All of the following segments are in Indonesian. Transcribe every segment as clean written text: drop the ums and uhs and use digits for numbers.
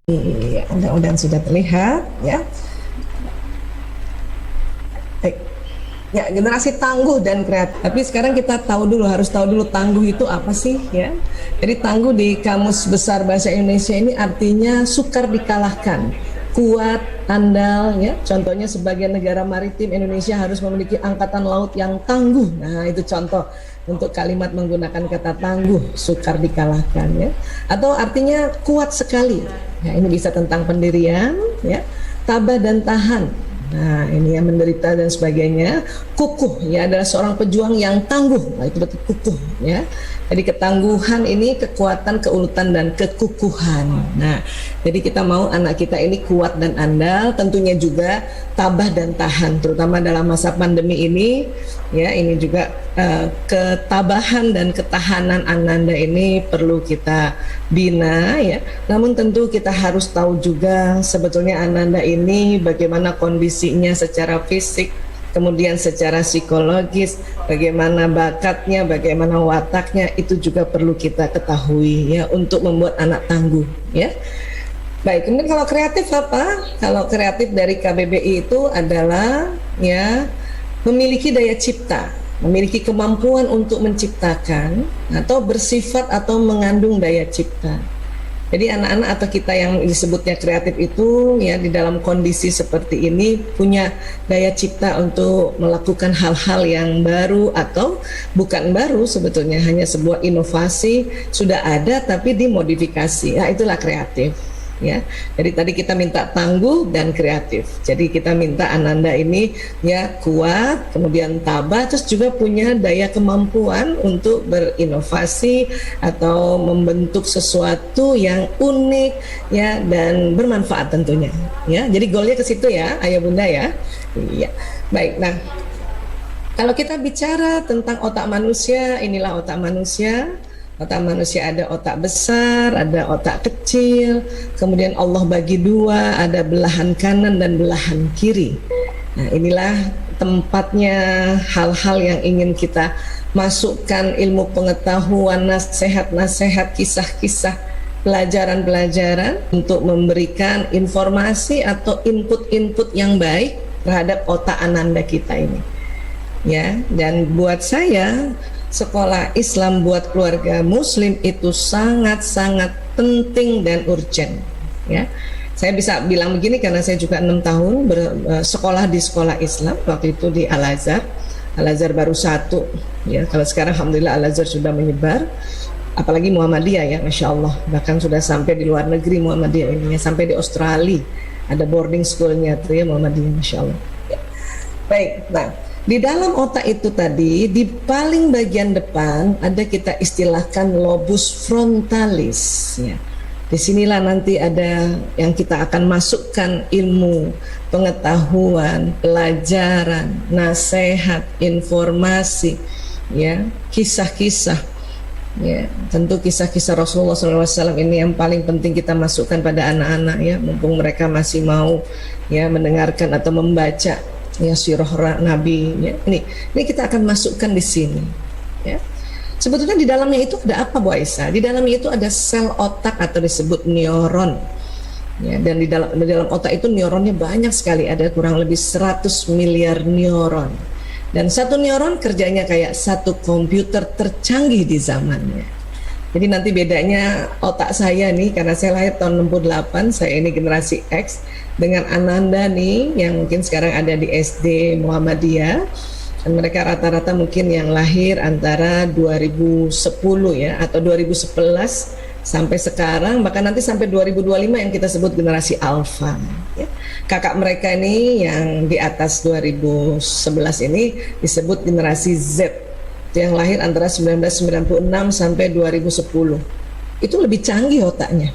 Iya, mudah-mudahan sudah terlihat ya. Baik. Ya, generasi tangguh dan kreatif. Tapi sekarang kita harus tahu dulu tangguh itu apa sih ya. Jadi tangguh di Kamus Besar Bahasa Indonesia ini artinya sukar dikalahkan, kuat, andal ya. Contohnya sebagai negara maritim, Indonesia harus memiliki angkatan laut yang tangguh. Nah, itu contoh untuk kalimat menggunakan kata tangguh, sukar dikalahkan ya. Atau artinya kuat sekali. Ya, ini bisa tentang pendirian ya, tabah dan tahan. Nah, ini yang menderita dan sebagainya. Kukuh, ya adalah seorang pejuang yang tangguh. Nah, itu berarti kukuh, ya. Jadi ketangguhan ini kekuatan, keuletan dan kekukuhan. Nah, jadi kita mau anak kita ini kuat dan andal, tentunya juga tabah dan tahan, terutama dalam masa pandemi ini. Ya, ini juga ketabahan dan ketahanan Ananda ini perlu kita bina, ya. Namun tentu kita harus tahu juga sebetulnya Ananda ini bagaimana kondisinya secara fisik, kemudian secara psikologis, bagaimana bakatnya, bagaimana wataknya, itu juga perlu kita ketahui ya untuk membuat anak tangguh ya. Baik, kemudian kalau kreatif apa? Kalau kreatif dari KBBI itu adalah ya memiliki daya cipta, memiliki kemampuan untuk menciptakan atau bersifat atau mengandung daya cipta. Jadi anak-anak atau kita yang disebutnya kreatif itu ya di dalam kondisi seperti ini punya daya cipta untuk melakukan hal-hal yang baru atau bukan baru, sebetulnya hanya sebuah inovasi sudah ada tapi dimodifikasi. Nah, itulah kreatif. Ya, jadi tadi kita minta tangguh dan kreatif. Jadi kita minta Ananda ini ya kuat, kemudian tabah, terus juga punya daya kemampuan untuk berinovasi atau membentuk sesuatu yang unik ya dan bermanfaat tentunya. Ya, jadi goalnya ke situ ya, ayah bunda ya. Iya, baik. Nah, kalau kita bicara tentang otak manusia, inilah otak manusia. Otak manusia ada otak besar, ada otak kecil, kemudian Allah bagi dua, ada belahan kanan dan belahan kiri. Nah, inilah tempatnya hal-hal yang ingin kita masukkan ilmu pengetahuan, nasihat-nasihat, kisah-kisah, pelajaran-pelajaran untuk memberikan informasi atau input-input yang baik terhadap otak Ananda kita ini. Ya, dan buat saya sekolah Islam buat keluarga muslim itu sangat-sangat penting dan urgent ya. Saya bisa bilang begini karena saya juga 6 tahun bersekolah di sekolah Islam, waktu itu di Al-Azhar. Al-Azhar baru satu ya, kalau sekarang alhamdulillah Al-Azhar sudah menyebar, apalagi Muhammadiyah ya, Masya Allah, bahkan sudah sampai di luar negeri Muhammadiyah ini ya, sampai di Australia ada boarding schoolnya tuh ya Muhammadiyah, Masya Allah ya. Baik, nah di dalam otak itu tadi, di paling bagian depan ada kita istilahkan lobus frontalis. Ya. Disinilah nanti ada yang kita akan masukkan ilmu, pengetahuan, pelajaran, nasihat, informasi, ya, kisah-kisah. Ya, tentu kisah-kisah Rasulullah SAW ini yang paling penting kita masukkan pada anak-anak ya, mumpung mereka masih mau ya mendengarkan atau membaca ya sirah Nabi ya. Ini kita akan masukkan di sini ya. Sebetulnya di dalamnya itu ada apa Bu Aisyah? Di dalamnya itu ada sel otak atau disebut neuron ya, dan di dalam otak itu neuronnya banyak sekali, ada kurang lebih 100 miliar neuron, dan satu neuron kerjanya kayak satu komputer tercanggih di zamannya. Jadi nanti bedanya otak saya nih, karena saya lahir tahun 68, saya ini generasi X, dengan Ananda nih yang mungkin sekarang ada di SD Muhammadiyah, dan mereka rata-rata mungkin yang lahir antara 2010 ya atau 2011 sampai sekarang, bahkan nanti sampai 2025 yang kita sebut generasi Alpha ya. Kakak mereka ini yang di atas 2011 ini disebut generasi Z, yang lahir antara 1996 sampai 2010. Itu lebih canggih otaknya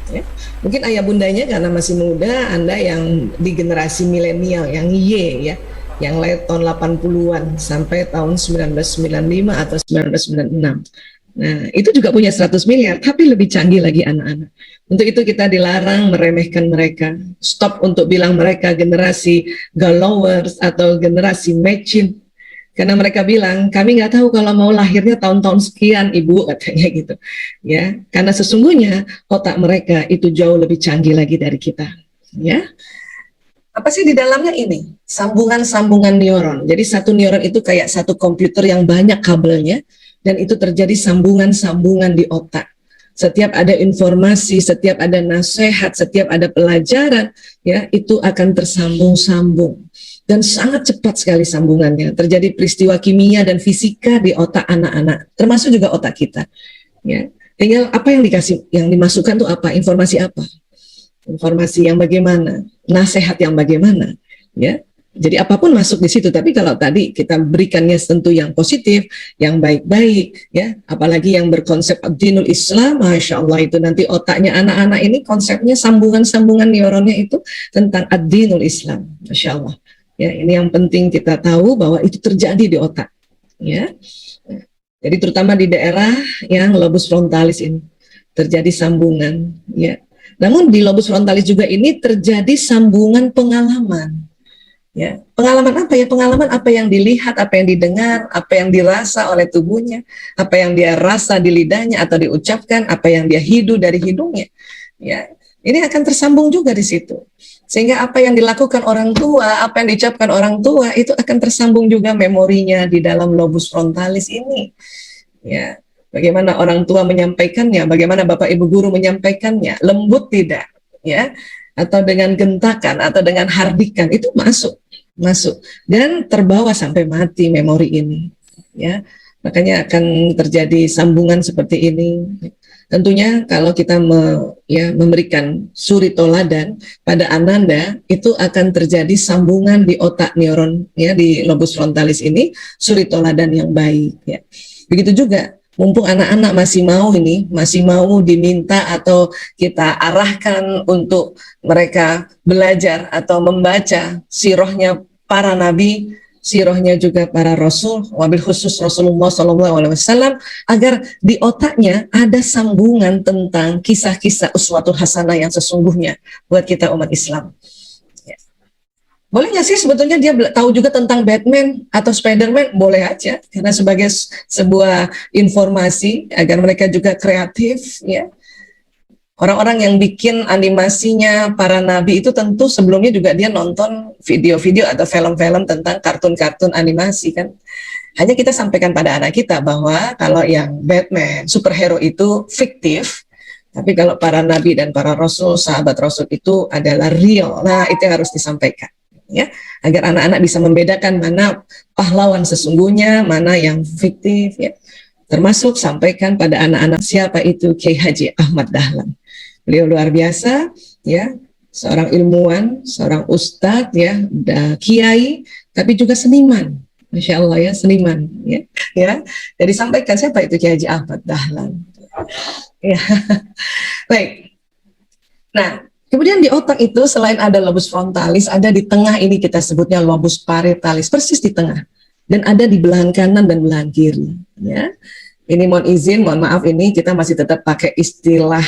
ya. Mungkin ayah bundanya karena masih muda, Anda yang di generasi milenial yang Y ya, yang lahir tahun 80-an sampai tahun 1995 atau 1996. Nah, itu juga punya 100 miliar, tapi lebih canggih lagi anak-anak. Untuk itu kita dilarang meremehkan mereka. Stop untuk bilang mereka generasi galowers atau generasi mecin. Karena mereka bilang, kami nggak tahu kalau mau lahirnya tahun-tahun sekian, Ibu, katanya gitu. Ya, karena sesungguhnya otak mereka itu jauh lebih canggih lagi dari kita. Ya, apa sih di dalamnya ini? Sambungan-sambungan neuron. Jadi satu neuron itu kayak satu komputer yang banyak kabelnya, dan itu terjadi sambungan-sambungan di otak. Setiap ada informasi, setiap ada nasihat, setiap ada pelajaran, ya itu akan tersambung-sambung. Dan sangat cepat sekali sambungannya. Terjadi peristiwa kimia dan fisika di otak anak-anak, termasuk juga otak kita. Ya, tinggal apa yang dikasih, yang dimasukkan tuh apa, informasi apa, informasi yang bagaimana, nasihat yang bagaimana, ya. Jadi apapun masuk di situ. Tapi kalau tadi kita berikannya tentu yang positif, yang baik-baik, ya. Apalagi yang berkonsep dinul Islam, masya Allah, itu nanti otaknya anak-anak ini konsepnya sambungan-sambungan neuronnya itu tentang ad-dinul Islam, masya Allah. Ya, ini yang penting kita tahu bahwa itu terjadi di otak, ya. Jadi terutama di daerah yang lobus frontalis ini terjadi sambungan, ya. Namun di lobus frontalis juga ini terjadi sambungan pengalaman. Ya, pengalaman apa ya? Pengalaman apa yang dilihat, apa yang didengar, apa yang dirasa oleh tubuhnya, apa yang dia rasa di lidahnya atau diucapkan, apa yang dia hidu dari hidungnya. Ya, ini akan tersambung juga di situ. Sehingga apa yang dilakukan orang tua, apa yang diucapkan orang tua itu akan tersambung juga memorinya di dalam lobus frontalis ini. Ya, bagaimana orang tua menyampaikannya, bagaimana bapak ibu guru menyampaikannya, lembut tidak, ya, atau dengan gentakan atau dengan hardikan, itu masuk dan terbawa sampai mati memori ini, ya. Makanya akan terjadi sambungan seperti ini. Tentunya kalau kita memberikan suri toladan pada Ananda, itu akan terjadi sambungan di otak neuron, ya, di lobus frontalis ini, suri toladan yang baik, ya. Begitu juga mumpung anak-anak masih mau diminta atau kita arahkan untuk mereka belajar atau membaca sirahnya para nabi, sirahnya juga para rasul, wabil khusus Rasulullah SAW, agar di otaknya ada sambungan tentang kisah-kisah uswatul hasanah yang sesungguhnya buat kita umat Islam. Boleh nggak sih sebetulnya dia tahu juga tentang Batman atau Spider-Man? Boleh aja, karena sebagai sebuah informasi agar mereka juga kreatif, ya. Orang-orang yang bikin animasinya para nabi itu tentu sebelumnya juga dia nonton video-video atau film-film tentang kartun-kartun animasi, kan. Hanya kita sampaikan pada anak kita bahwa kalau yang Batman, superhero itu fiktif, tapi kalau para nabi dan para rasul, sahabat rasul itu adalah real. Nah, itu yang harus disampaikan, ya, agar anak-anak bisa membedakan mana pahlawan sesungguhnya, mana yang fiktif, ya. Termasuk sampaikan pada anak-anak siapa itu Kiai Haji Ahmad Dahlan. Beliau luar biasa, ya, seorang ilmuwan, seorang ustadz, ya, kiai, tapi juga seniman. Masya Allah, ya, seniman, ya, ya. Jadi sampaikan siapa itu Kiai Haji Ahmad Dahlan. Ya. Baik. Nah, kemudian di otak itu selain ada lobus frontalis, ada di tengah ini kita sebutnya lobus parietalis, persis di tengah, dan ada di belahan kanan dan belahan kiri, ya. Ini mohon maaf, ini kita masih tetap pakai istilah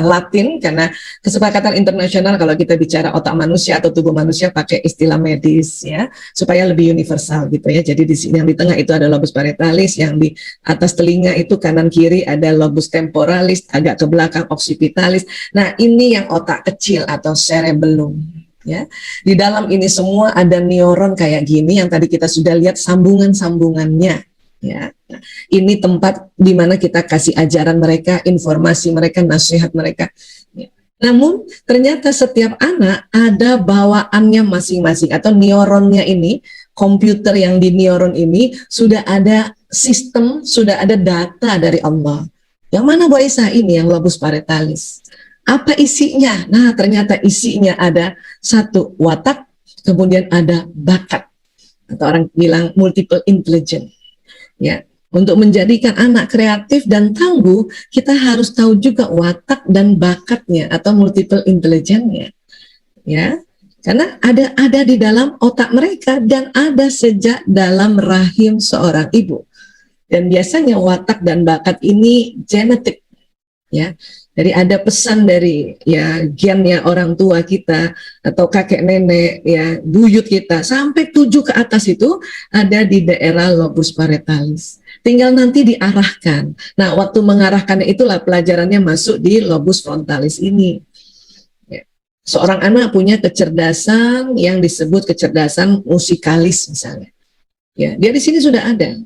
Latin karena kesepakatan internasional kalau kita bicara otak manusia atau tubuh manusia pakai istilah medis, ya, supaya lebih universal gitu, ya. Jadi di sini yang di tengah itu ada lobus parietalis, yang di atas telinga itu kanan kiri ada lobus temporalis, agak ke belakang occipitalis. Nah, ini yang otak kecil atau cerebellum, ya. Di dalam ini semua ada neuron kayak gini yang tadi kita sudah lihat sambungan-sambungannya, ya. Nah, ini tempat di mana kita kasih ajaran mereka, informasi mereka, nasihat mereka, ya. Namun ternyata setiap anak ada bawaannya masing-masing, atau neuronnya ini, komputer yang di neuron ini sudah ada sistem, sudah ada data dari Allah. Yang mana Bu Aisyah? Ini yang lobus parietalis. Apa isinya? Nah, ternyata isinya ada satu watak, kemudian ada bakat, atau orang bilang multiple intelligence, ya. Untuk menjadikan anak kreatif dan tangguh, kita harus tahu juga watak dan bakatnya atau multiple intelligence-nya, ya. Karena ada di dalam otak mereka dan ada sejak dalam rahim seorang ibu. Dan biasanya watak dan bakat ini genetik, ya. Jadi ada pesan dari ya gennya orang tua kita atau kakek nenek ya buyut kita sampai 7 ke atas itu ada di daerah lobus parietalis. Tinggal nanti diarahkan. Nah, waktu mengarahkannya itulah pelajarannya masuk di lobus frontalis ini. Ya. Seorang anak punya kecerdasan yang disebut kecerdasan musikalis misalnya. Ya, dia di sini sudah ada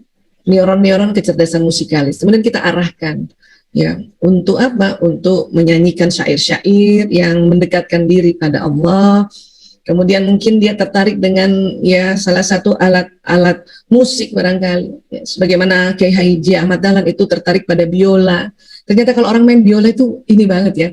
neuron-neuron kecerdasan musikalis. Kemudian kita arahkan ya untuk apa? Untuk menyanyikan syair-syair yang mendekatkan diri pada Allah. Kemudian mungkin dia tertarik dengan ya salah satu alat musik barangkali ya, sebagaimana Kiai Haji Ahmad Dahlan itu tertarik pada biola. Ternyata kalau orang main biola itu ini banget ya.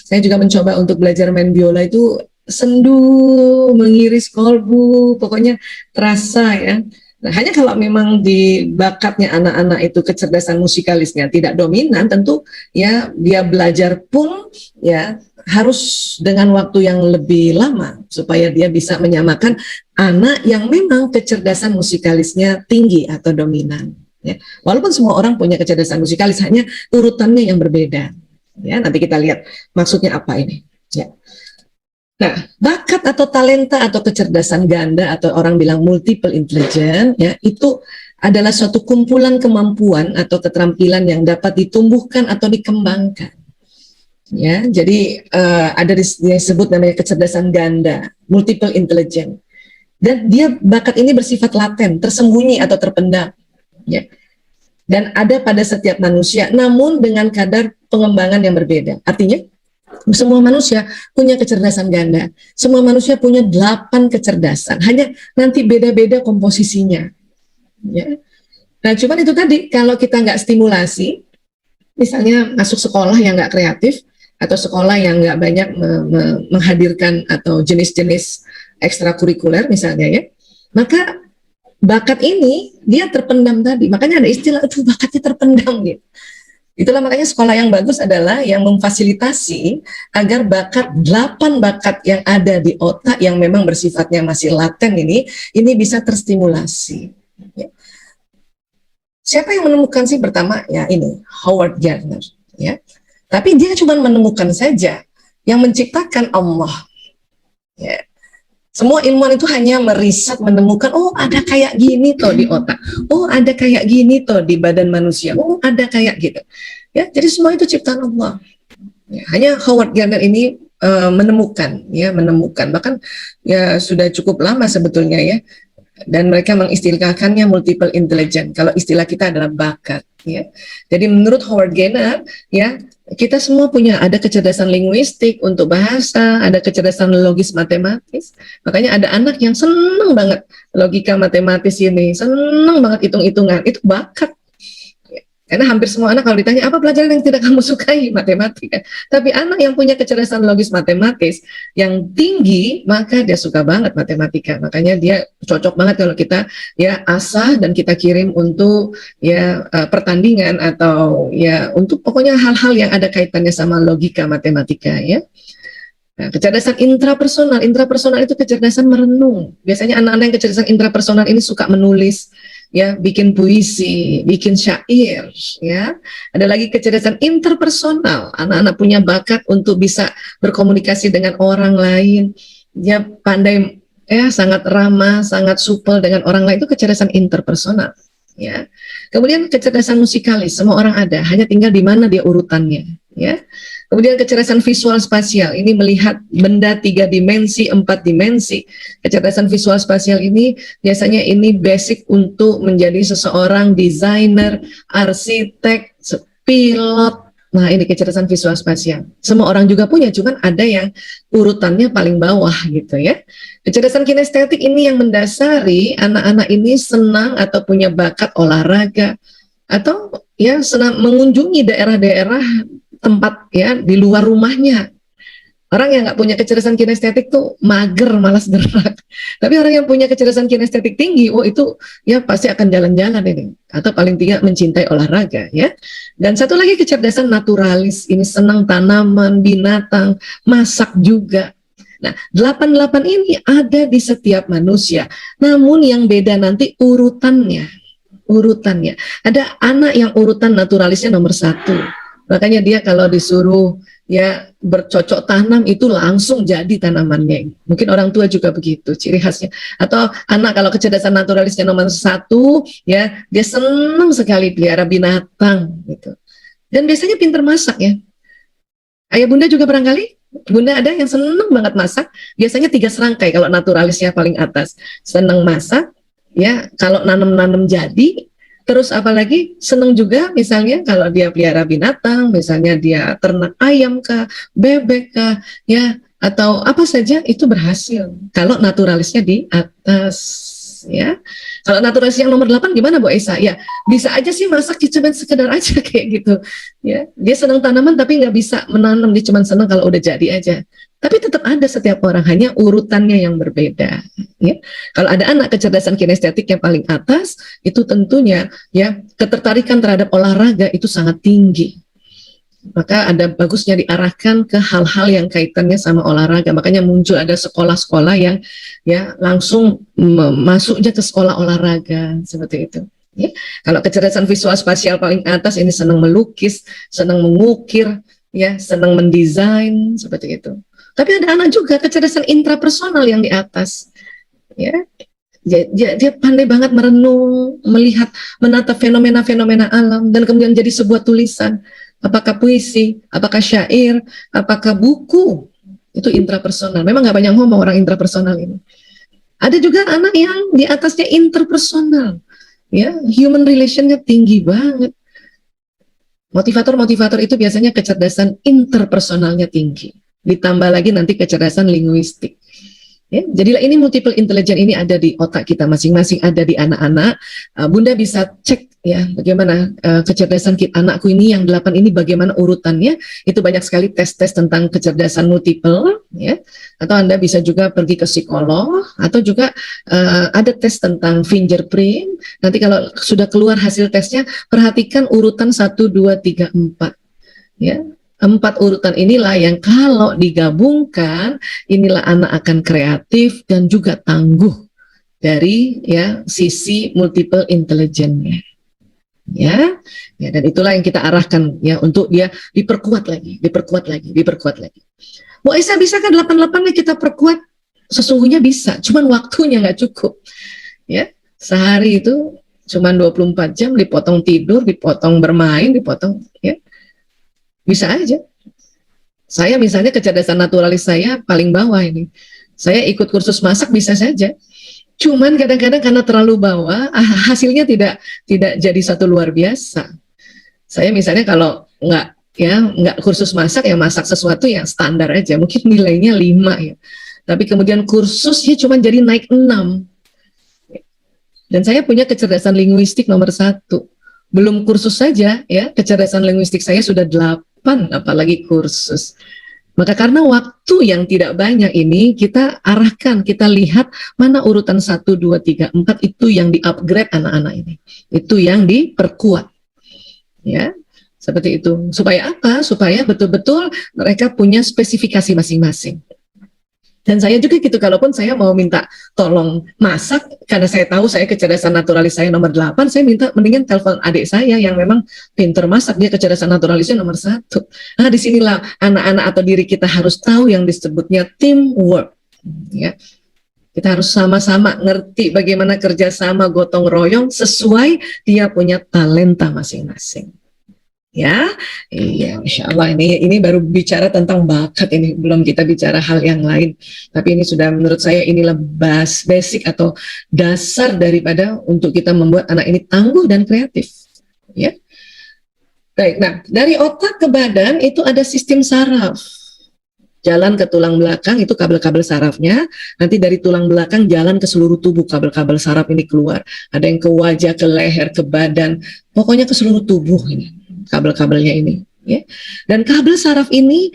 Saya juga mencoba untuk belajar main biola itu sendu, mengiris kolbu, pokoknya terasa ya. Nah, hanya kalau memang di bakatnya anak-anak itu kecerdasan musikalisnya tidak dominan, tentu ya dia belajar pun ya harus dengan waktu yang lebih lama supaya dia bisa menyamakan anak yang memang kecerdasan musikalisnya tinggi atau dominan. Ya. Walaupun semua orang punya kecerdasan musikalis, hanya urutannya yang berbeda. Ya, nanti kita lihat maksudnya apa ini. Ya. Nah, bakat atau talenta atau kecerdasan ganda atau orang bilang multiple intelligence ya itu adalah suatu kumpulan kemampuan atau keterampilan yang dapat ditumbuhkan atau dikembangkan. Ya, jadi ada disebut namanya kecerdasan ganda, multiple intelligence. Dan dia bakat ini bersifat laten, tersembunyi atau terpendam. Ya. Dan ada pada setiap manusia, namun dengan kadar pengembangan yang berbeda. Artinya semua manusia punya kecerdasan ganda. Semua manusia punya 8 kecerdasan. Hanya nanti beda-beda komposisinya. Ya. Nah, cuman itu tadi, kalau kita nggak stimulasi, misalnya masuk sekolah yang nggak kreatif, atau sekolah yang nggak banyak menghadirkan atau jenis-jenis ekstrakurikuler misalnya ya, maka bakat ini dia terpendam tadi. Makanya ada istilah, aduh bakatnya terpendam gitu. Itulah makanya sekolah yang bagus adalah yang memfasilitasi agar 8 bakat yang ada di otak yang memang bersifatnya masih laten ini bisa terstimulasi. Ya. Siapa yang menemukan sih pertama? Ya ini, Howard Gardner. Ya. Tapi dia cuma menemukan saja, yang menciptakan Allah. Ya. Semua ilmuwan itu hanya meriset, menemukan, oh ada kayak gini toh di otak, oh ada kayak gini toh di badan manusia, oh ada kayak gitu. Ya, jadi semua itu ciptaan Allah. Ya, hanya Howard Gardner ini menemukan, bahkan ya sudah cukup lama sebetulnya ya. Dan mereka mengistilahkannya multiple intelligence. Kalau istilah kita adalah bakat. Ya. Jadi menurut Howard Gardner, ya kita semua punya ada kecerdasan linguistik untuk bahasa, ada kecerdasan logis matematis. Makanya ada anak yang seneng banget logika matematis ini, seneng banget hitung-hitungan. Itu bakat. Karena hampir semua anak kalau ditanya, apa pelajaran yang tidak kamu sukai? Matematika. Tapi anak yang punya kecerdasan logis matematis yang tinggi, maka dia suka banget matematika. Makanya dia cocok banget kalau kita ya asah dan kita kirim untuk ya pertandingan atau ya untuk pokoknya hal-hal yang ada kaitannya sama logika matematika ya. Nah, kecerdasan intrapersonal itu kecerdasan merenung. Biasanya anak-anak yang kecerdasan intrapersonal ini suka menulis, ya, bikin puisi, bikin syair, ya. Ada lagi kecerdasan interpersonal. Anak-anak punya bakat untuk bisa berkomunikasi dengan orang lain. Dia pandai, ya, sangat ramah, sangat supel dengan orang lain. Itu kecerdasan interpersonal, ya. Kemudian kecerdasan musikalis, semua orang ada, hanya tinggal di mana dia urutannya, ya. Kemudian kecerdasan visual spasial, ini melihat benda 3 dimensi, 4 dimensi. Kecerdasan visual spasial ini biasanya ini basic untuk menjadi seseorang desainer, arsitek, pilot. Nah, ini kecerdasan visual spasial. Semua orang juga punya, cuman ada yang urutannya paling bawah gitu ya. Kecerdasan kinestetik ini yang mendasari anak-anak ini senang atau punya bakat olahraga atau ya senang mengunjungi daerah-daerah tempat ya di luar rumahnya. Orang yang nggak punya kecerdasan kinestetik tuh mager, malas gerak. Tapi orang yang punya kecerdasan kinestetik tinggi, oh itu ya pasti akan jalan-jalan ini. Atau paling tidak mencintai olahraga ya. Dan satu lagi kecerdasan naturalis, ini senang tanaman, binatang, masak juga. Nah, 8 ini ada di setiap manusia. Namun yang beda nanti urutannya. Ada anak yang urutan naturalisnya nomor 1. Makanya dia kalau disuruh ya bercocok tanam itu langsung jadi tanamannya. Mungkin orang tua juga begitu ciri khasnya. Atau anak kalau kecerdasan naturalisnya nomor 1 ya, dia senang sekali pelihara binatang gitu. Dan biasanya pinter masak ya. Ayah bunda juga barangkali, bunda ada yang seneng banget masak, biasanya 3 serangkai kalau naturalisnya paling atas. Seneng masak, ya kalau nanem-nanem jadi, terus apalagi seneng juga misalnya kalau dia pelihara binatang, misalnya dia ternak ayam kah, bebek kah, ya atau apa saja itu berhasil kalau naturalisnya di atas. Ya, kalau naturalis yang nomor 8 gimana Bu Esa? Ya, bisa aja sih masak cuma sekedar aja kayak gitu. Ya, dia senang tanaman tapi nggak bisa menanam, dia cuma senang kalau udah jadi aja. Tapi tetap ada setiap orang, hanya urutannya yang berbeda. Ya, kalau ada anak kecerdasan kinestetik yang paling atas, itu tentunya ya ketertarikan terhadap olahraga itu sangat tinggi. Maka ada bagusnya diarahkan ke hal-hal yang kaitannya sama olahraga. Makanya muncul ada sekolah-sekolah yang ya langsung masuknya ke sekolah olahraga seperti itu. Ya. Kalau kecerdasan visual spasial paling atas ini senang melukis, senang mengukir, ya senang mendesain seperti itu. Tapi ada anak juga kecerdasan intrapersonal yang di atas. Ya, dia pandai banget merenung, melihat, menatap fenomena-fenomena alam, dan kemudian jadi sebuah tulisan. Apakah puisi, apakah syair, apakah buku, itu intrapersonal. Memang nggak banyak ngomong orang intrapersonal ini. Ada juga anak yang di atasnya interpersonal, ya human relationnya tinggi banget. Motivator-motivator itu biasanya kecerdasan interpersonalnya tinggi. Ditambah lagi nanti kecerdasan linguistik. Ya, jadilah ini multiple intelligence ini ada di otak kita masing-masing, ada di anak-anak. Bunda bisa cek ya bagaimana kecerdasan anakku ini yang 8 ini bagaimana urutannya. Itu banyak sekali tes-tes tentang kecerdasan multiple ya. Atau Anda bisa juga pergi ke psikolog, atau juga ada tes tentang fingerprint. Nanti kalau sudah keluar hasil tesnya, perhatikan urutan 1 2 3 4 ya. 4 urutan inilah yang kalau digabungkan, inilah anak akan kreatif dan juga tangguh dari ya sisi multiple intelligence-nya. Ya, dan itulah yang kita arahkan ya untuk dia diperkuat lagi. Bu Aisyah, bisa kan 8-8 kita perkuat? Sesungguhnya bisa, cuman waktunya nggak cukup. Ya, sehari itu cuman 24 jam, dipotong tidur, dipotong bermain, dipotong ya. Bisa aja. Saya misalnya kecerdasan naturalis saya paling bawah ini. Saya ikut kursus masak bisa saja. Cuman kadang-kadang karena terlalu bawah, hasilnya tidak jadi satu luar biasa. Saya misalnya kalau nggak kursus masak, ya masak sesuatu yang standar aja. Mungkin nilainya 5 ya. Tapi kemudian kursusnya cuma jadi naik 6. Dan saya punya kecerdasan linguistik nomor 1. Belum kursus saja ya, kecerdasan linguistik saya sudah 8, apalagi kursus. Maka karena waktu yang tidak banyak ini, kita arahkan, kita lihat mana urutan 1, 2, 3, 4 itu yang di-upgrade anak-anak ini. Itu yang diperkuat. Ya, seperti itu. Supaya apa? Supaya betul-betul mereka punya spesifikasi masing-masing. Dan saya juga gitu, kalaupun saya mau minta tolong masak, karena saya tahu saya kecerdasan naturalis saya nomor 8, saya minta mendingan telepon adik saya yang memang pinter masak, dia kecerdasan naturalisnya nomor 1. Nah, disinilah anak-anak atau diri kita harus tahu yang disebutnya teamwork. Ya. Kita harus sama-sama ngerti bagaimana kerjasama gotong royong sesuai dia punya talenta masing-masing. Ya, iya, Insya Allah ini baru bicara tentang bakat, ini belum kita bicara hal yang lain. Tapi ini sudah menurut saya inilah basic atau dasar daripada untuk kita membuat anak ini tangguh dan kreatif. Ya, baik. Nah, dari otak ke badan itu ada sistem saraf. Jalan ke tulang belakang itu kabel-kabel sarafnya. Nanti dari tulang belakang jalan ke seluruh tubuh, kabel-kabel saraf ini keluar. Ada yang ke wajah, ke leher, ke badan, pokoknya ke seluruh tubuh ini. Kabel-kabelnya ini ya. Dan kabel saraf ini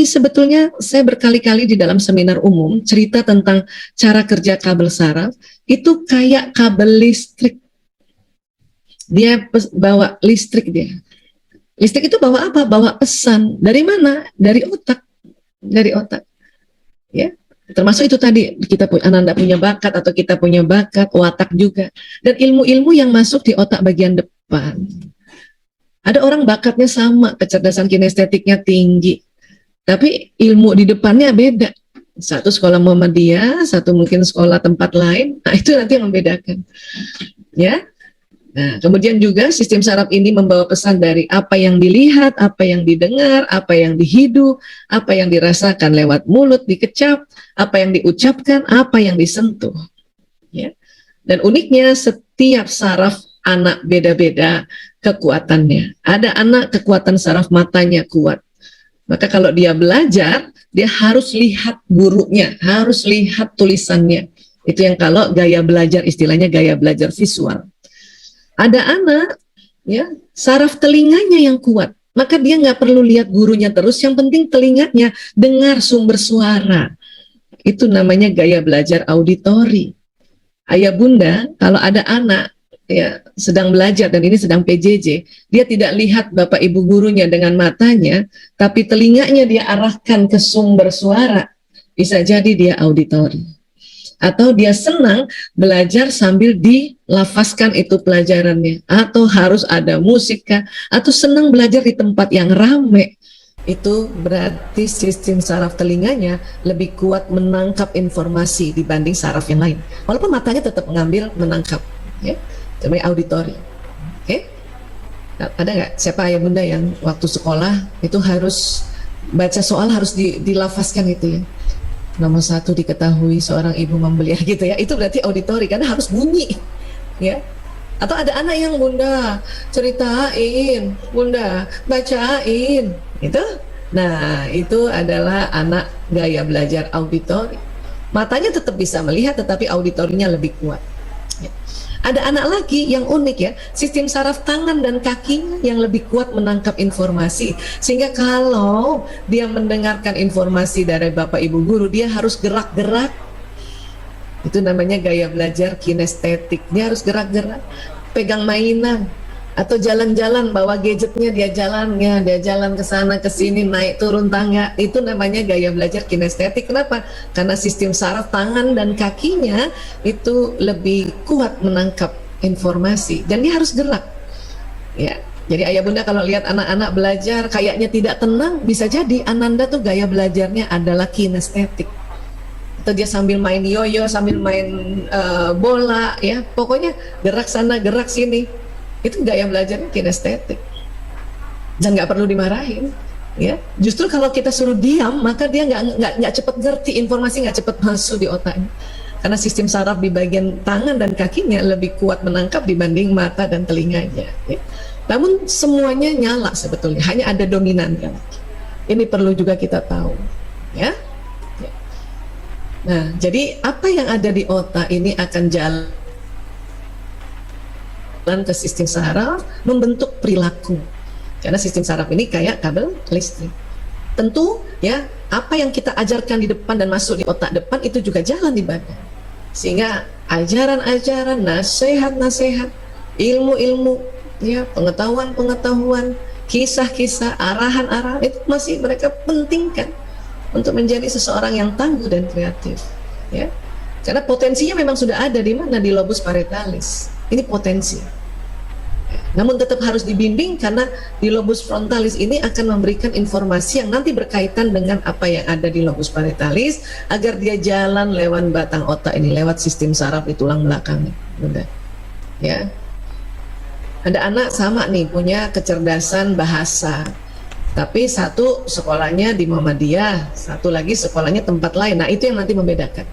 sebetulnya saya berkali-kali di dalam seminar umum cerita tentang cara kerja kabel saraf itu kayak kabel listrik. Dia bawa listrik dia. Listrik itu bawa apa? Bawa pesan. Dari mana? Dari otak. Dari otak. Ya. Termasuk itu tadi kita Ananda punya bakat atau kita punya bakat, watak juga. Dan ilmu-ilmu yang masuk di otak bagian depan. Ada orang bakatnya sama, kecerdasan kinestetiknya tinggi, tapi ilmu di depannya beda. Satu sekolah Muhammadiyah, satu mungkin sekolah tempat lain. Nah, itu nanti yang membedakan. Ya. Nah, kemudian juga sistem saraf ini membawa pesan dari apa yang dilihat, apa yang didengar, apa yang dihidup, apa yang dirasakan lewat mulut, dikecap, apa yang diucapkan, apa yang disentuh. Ya. Dan uniknya setiap saraf anak beda-beda kekuatannya. Ada anak kekuatan saraf matanya kuat. Maka kalau dia belajar, dia harus lihat gurunya, harus lihat tulisannya. Itu yang kalau gaya belajar, istilahnya gaya belajar visual. Ada anak, ya, saraf telinganya yang kuat, maka dia nggak perlu lihat gurunya terus, yang penting telinganya dengar sumber suara. Itu namanya gaya belajar auditori. Ayah bunda, kalau ada anak ya sedang belajar dan ini sedang PJJ, dia tidak lihat bapak ibu gurunya dengan matanya, tapi telinganya dia arahkan ke sumber suara, bisa jadi dia auditori. Atau dia senang belajar sambil dilafazkan itu pelajarannya, atau harus ada musik kah, atau senang belajar di tempat yang ramai. Itu berarti sistem saraf telinganya lebih kuat menangkap informasi dibanding saraf yang lain, walaupun matanya tetap mengambil, menangkap, ya, namanya auditori. Oke? Nah, ada nggak siapa ayah bunda yang waktu sekolah itu harus baca soal harus dilafazkan itu ya? Nomor 1 diketahui seorang ibu membeli, gitu ya, itu berarti auditori karena harus bunyi, ya. Atau ada anak yang bunda ceritain, bunda bacain, itu. Nah, itu adalah anak gaya belajar auditori. Matanya tetap bisa melihat, tetapi auditorinya lebih kuat. Ya. Ada anak lagi yang unik ya, sistem saraf tangan dan kakinya yang lebih kuat menangkap informasi, sehingga kalau dia mendengarkan informasi dari bapak ibu guru, dia harus gerak-gerak. Itu namanya gaya belajar kinestetik, dia harus gerak-gerak, pegang mainan, atau jalan-jalan bawa gadgetnya, dia jalan ke sana ke sini, naik turun tangga. Itu namanya gaya belajar kinestetik. Kenapa? Karena sistem saraf tangan dan kakinya itu lebih kuat menangkap informasi dan dia harus gerak, ya. Jadi ayah bunda kalau lihat anak-anak belajar kayaknya tidak tenang, bisa jadi ananda tuh gaya belajarnya adalah kinestetik. Atau dia sambil main yoyo, sambil main bola, ya, pokoknya gerak sana gerak sini. Itu gaya belajarnya kinestetik dan nggak perlu dimarahin, ya. Justru kalau kita suruh diam, maka dia nggak cepat ngerti informasi, nggak cepat masuk di otaknya, karena sistem saraf di bagian tangan dan kakinya lebih kuat menangkap dibanding mata dan telinganya, ya. Namun semuanya nyala sebetulnya, hanya ada dominannya. Ini perlu juga kita tahu, ya. Nah, jadi apa yang ada di otak ini akan jalan ke sistem saraf, membentuk perilaku. Karena sistem saraf ini kayak kabel listrik. Tentu ya, apa yang kita ajarkan di depan dan masuk di otak depan itu juga jalan di badan. Sehingga ajaran-ajaran, nasihat-nasihat, ilmu-ilmu, ya, pengetahuan-pengetahuan, kisah-kisah, arahan-arahan itu masih mereka pentingkan untuk menjadi seseorang yang tangguh dan kreatif, ya. Karena potensinya memang sudah ada di mana, di lobus parietalis. Ini potensi. Namun tetap harus dibimbing karena di lobus frontalis ini akan memberikan informasi yang nanti berkaitan dengan apa yang ada di lobus parietalis agar dia jalan lewat batang otak ini, lewat sistem saraf di tulang belakang. Bunda. Ya. Ada anak sama nih punya kecerdasan bahasa. Tapi satu sekolahnya di Muhammadiyah, satu lagi sekolahnya tempat lain. Nah, itu yang nanti membedakan.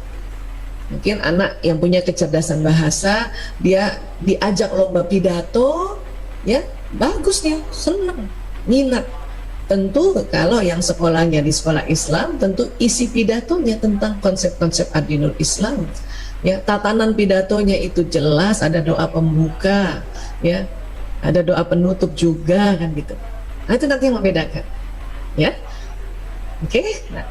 Mungkin anak yang punya kecerdasan bahasa, dia diajak lomba pidato, ya bagus, dia senang, minat. Tentu kalau yang sekolahnya di sekolah Islam, tentu isi pidatonya tentang konsep-konsep adinul Islam, ya. Tatanan pidatonya itu jelas, ada doa pembuka, ya, ada doa penutup juga, kan gitu. Nah, itu nanti yang membedakan, ya. Oke. Nah.